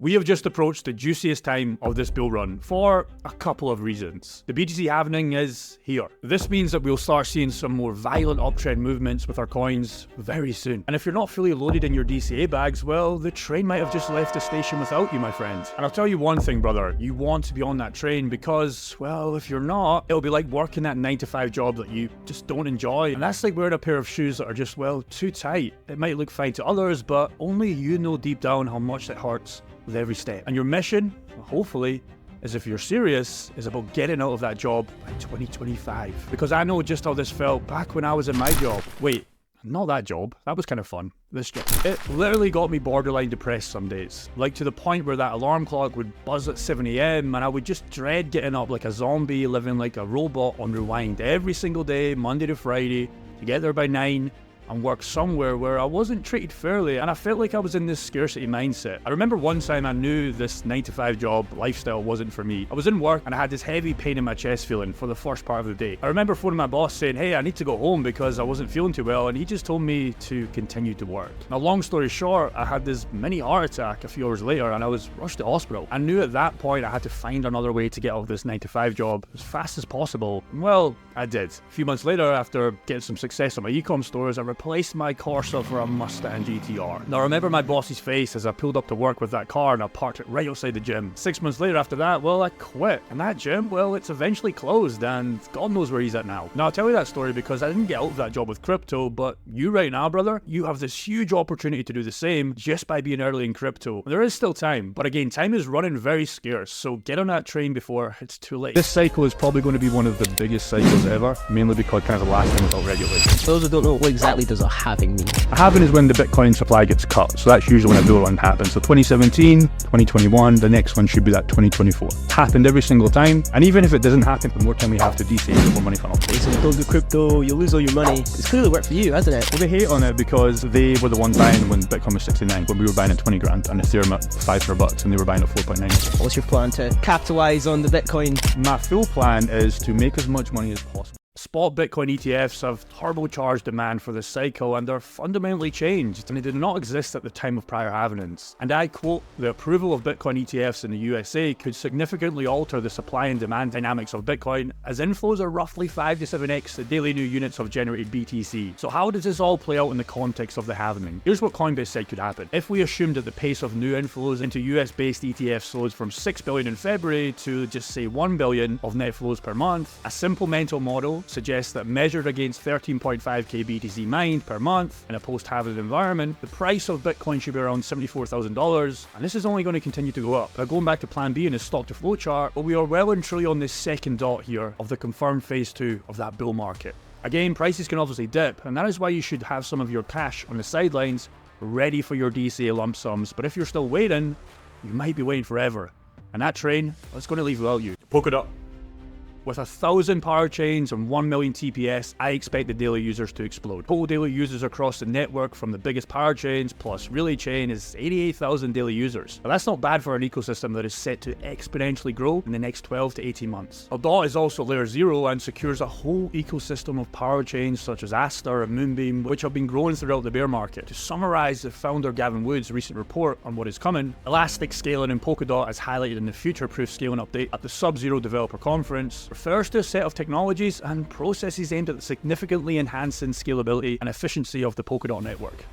We have just approached the juiciest time of this bull run for a couple of reasons. The BTC halving is here. This means that we'll start seeing some more violent uptrend movements with our coins very soon. And if you're not fully loaded in your DCA bags, well, the train might have just left the station without you, my friend. And I'll tell you one thing, brother, you want to be on that train because, well, if you're not, it'll be like working that 9-to-5 job that you just don't enjoy. And that's like wearing a pair of shoes that are just, well, too tight. It might look fine to others, but only you know deep down how much it hurts with every step. And your mission, hopefully, is if you're serious, is about getting out of that job by 2025. Because I know just how this felt back when I was in my job. Wait, not that job. That was kind of fun. This job. It literally got me borderline depressed some days. Like to the point where that alarm clock would buzz at 7 AM and I would just dread getting up like a zombie, living like a robot on rewind every single day, Monday to Friday, to get there by 9. And work somewhere where I wasn't treated fairly, and I felt like I was in this scarcity mindset. I remember one time I knew this 9-to-5 job lifestyle wasn't for me. I was in work and I had this heavy pain in my chest feeling for the first part of the day. I remember phoning my boss saying, hey, I need to go home because I wasn't feeling too well, and he just told me to continue to work. Now, long story short, I had this mini heart attack a few hours later and I was rushed to hospital. I knew at that point I had to find another way to get out of this 9-to-5 job as fast as possible. Well, I did. A few months later, after getting some success on my e-com stores, I replaced my Corsa for a Mustang GTR. Now I remember my boss's face as I pulled up to work with that car and I parked it right outside the gym. 6 months later after that, well, I quit. And that gym, well, it's eventually closed and God knows where he's at now. Now I'll tell you that story because I didn't get out of that job with crypto, but you right now, brother, you have this huge opportunity to do the same just by being early in crypto. There is still time, but again, time is running very scarce, so get on that train before it's too late. This cycle is probably going to be one of the biggest cycles ever, mainly because kind of the last thing without regulation. For those who don't know, what exactly does a halving mean? A halving is when the Bitcoin supply gets cut, so that's usually when a bull run happens. So 2017, 2021, the next one should be that 2024. It's happened every single time, and even if it doesn't happen, the more time we have to DCA, the more money funnel. So don't do crypto, you'll lose all your money. It's clearly worked for you, hasn't it? Well, they hate on it because they were the ones buying when Bitcoin was 69, when we were buying at 20 grand, and Ethereum at $500, and they were buying at 4.9. What's your plan to capitalize on the Bitcoin? My full plan is to make as much money as possible. Spot Bitcoin ETFs have turbocharged demand for this cycle and they're fundamentally changed, and they did not exist at the time of prior halvings. And I quote, the approval of Bitcoin ETFs in the USA could significantly alter the supply and demand dynamics of Bitcoin, as inflows are roughly 5 to 7x the daily new units of generated BTC. So how does this all play out in the context of the halving? Here's what Coinbase said could happen. If we assumed that the pace of new inflows into US-based ETFs slows from 6 billion in February to just say 1 billion of net flows per month, a simple mental model suggests that measured against 13.5k BTC mined per month in a post-halving environment, the price of Bitcoin should be around $74,000, and this is only going to continue to go up. Now going back to plan B in the stock to flow chart, well, we are well and truly on this second dot here of the confirmed phase 2 of that bull market. Again, prices can obviously dip, and that is why you should have some of your cash on the sidelines ready for your DCA lump sums, but if you're still waiting, you might be waiting forever. And that train, well, it's going to leave without you. Polkadot. With 1,000 power chains and 1 million TPS, I expect the daily users to explode. Total daily users across the network from the biggest power chains plus Relay Chain is 88,000 daily users. Now that's not bad for an ecosystem that is set to exponentially grow in the next 12 to 18 months. Dot is also layer 0 and secures a whole ecosystem of power chains such as Aster and Moonbeam, which have been growing throughout the bear market. To summarize the founder Gavin Wood's recent report on what is coming, elastic scaling in Polkadot as highlighted in the future-proof scaling update at the Sub-Zero Developer Conference, refers to a set of technologies and processes aimed at significantly enhancing scalability and efficiency of the Polkadot network.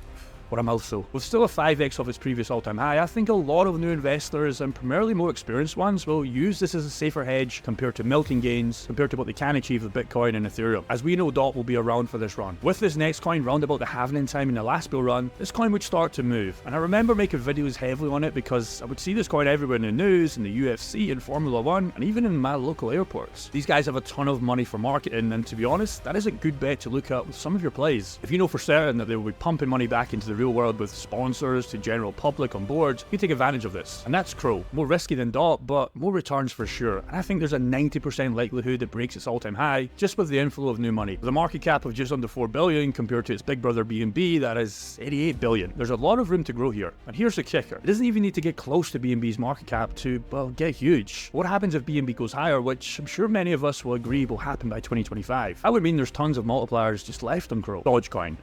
What a mouthful. With still a 5x of its previous all-time high, I think a lot of new investors, and primarily more experienced ones, will use this as a safer hedge compared to milking gains, compared to what they can achieve with Bitcoin and Ethereum, as we know DOT will be around for this run. With this next coin round about the halving time in the last bull run, this coin would start to move, and I remember making videos heavily on it because I would see this coin everywhere in the news, in the UFC, in Formula 1, and even in my local airports. These guys have a ton of money for marketing, and to be honest, that is a good bet to look at with some of your plays. If you know for certain that they will be pumping money back into the real world with sponsors to general public on boards, you take advantage of this. And that's Crow. More risky than DOT, but more returns for sure. And I think there's a 90% likelihood it breaks its all-time high just with the inflow of new money. With a market cap of just under 4 billion compared to its big brother BNB that is 88 billion. There's a lot of room to grow here. And here's the kicker. It doesn't even need to get close to BNB's market cap to, well, get huge. What happens if BNB goes higher, which I'm sure many of us will agree will happen by 2025? That would mean there's tons of multipliers just left on Crow. Dogecoin.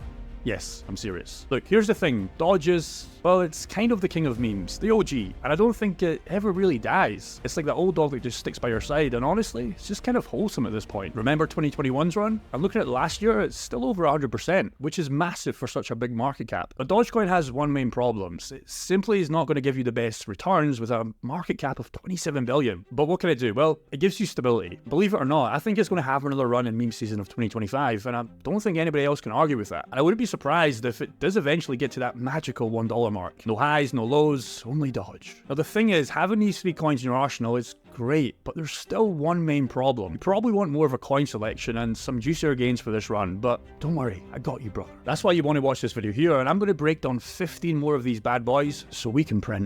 Yes, I'm serious. Look, here's the thing. Doge is, well, it's kind of the king of memes, the OG, and I don't think it ever really dies. It's like that old dog that just sticks by your side, and honestly, it's just kind of wholesome at this point. Remember 2021's run? I'm looking at last year, it's still over 100%, which is massive for such a big market cap. But Dogecoin has one main problem. It simply is not going to give you the best returns with a market cap of 27 billion. But what can it do? Well, it gives you stability. Believe it or not, I think it's going to have another run in meme season of 2025, and I don't think anybody else can argue with that. And I wouldn't be surprised if it does eventually get to that magical $1 mark. No highs, no lows, only Doge. Now the thing is, having these three coins in your arsenal is great, but there's still one main problem. You probably want more of a coin selection and some juicier gains for this run, but don't worry, I got you, brother. That's why you want to watch this video here, and I'm going to break down 15 more of these bad boys so we can print